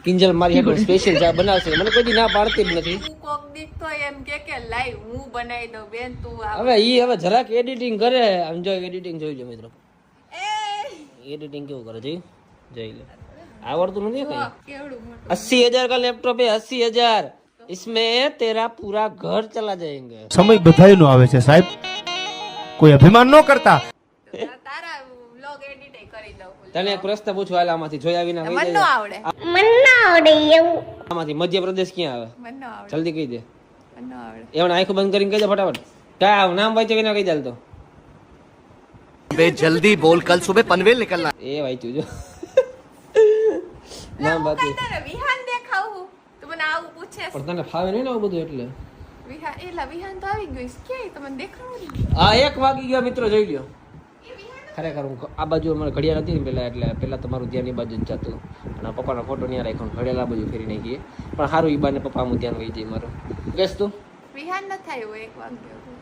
કિંજલ મારી હેઠળ સ્પેશિયલ ચા બનાવશે, મને કોઈ દી ના પાડતી જ નથી. તું કોક દીક તો એમ કે લાઈ હું બનાવી દઉં બેન તું હવે જરાક એડિટિંગ કરે, આમ જો એડિટિંગ જોઈ લો મિત્રો, एडिटिंग क्यों करे जी जय ले आवड़तु नहीं कहीं 80,000 का लैपटॉप है 80,000 इसमें तेरा पूरा घर चला जाएंगे समय बधाई नो आवे छे साहब कोई अभिमान नो करता તારા વ્લોગ એડિટ કરી દઉં તને એક પ્રશ્ન પૂછવા હાલ આમાંથી જોયા વિના કહી મને દે ન આવડે એવું આમાંથી મધ્ય પ્રદેશ ક્યાં આવે મને ન આવડે જલ્દી કહી દે મને ન આવડે એવણ આંખો બંધ કરીને કહી દે ફટાફટ કા નામ વાંચ્યા વિના કહી દે તો बे जल्दी बोल कल सुबह पनवेल निकलना એ વાંચ્યું જો નામ બાકી તારે વિહાન દેખાવું તો મને આવું પૂછે પણ તને ફાવે નહીં ને આવું બધું એટલે વિહાન તો આવી ગયું છે કે તમને દેખાવું આ 1 વાગી ગયો મિત્રો જોઈ લ્યો ખરેખર હું આ બાજુ અમારે ઘડિયાળ હતી ને પેલા તમારું ધ્યાન એ બાજુ જ જતું અને પપ્પાનો ફોટો ત્યાં રાખ્યો ઘડિયાળ આ બાજુ ફેરી નાખીએ પણ સારું ઈ બાને પપ્પા આમ ધ્યાન વહી જાય મારું કેસ તું વિહાન ન થાય એક વાગ્યો